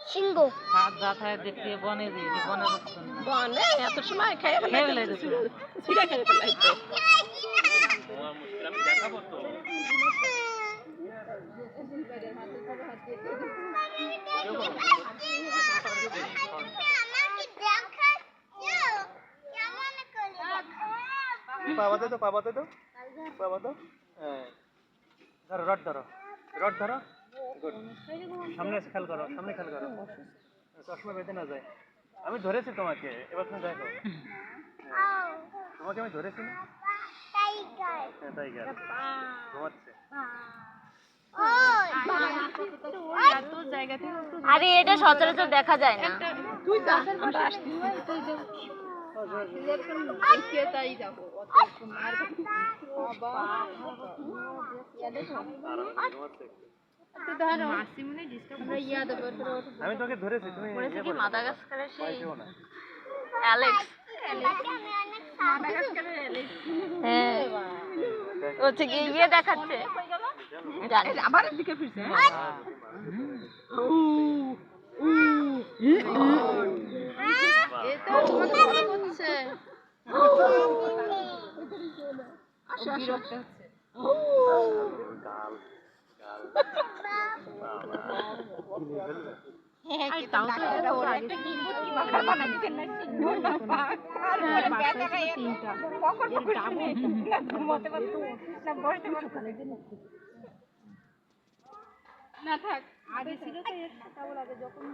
সিংহ হাত দাঁতায় দেখতে বনে দিয়ে বনে রক্ষণ বনে এত সময় খেয়ে ফেলে ছিঁড়ে খেয়ে ফেলাইতো। আমি দেখাবো তো পাবাতে তো পাবাতে তো পাবাতো ধরো রড ধরো রড ধরো গুড সামনে খেয়াল করো সামনে খেয়াল করো চশমা বেঁধে না যায় আমি ধরেছি তোমাকে এবার তুমি দেখো তোমাকে আমি ধরেছি না টাইগার ঘুমাচ্ছে আরে এটা সচরাচর দেখা যায় না। তুই তাই যাবো আমি তোকে ধরেছি তুমি মাদাগাস্কারের সেই অ্যালেক্স হ্যাঁ হচ্ছে কি ইয়ে দেখাচ্ছে আবার দিকে ফিরছে না থাক আগে ছিল তো আগে যখন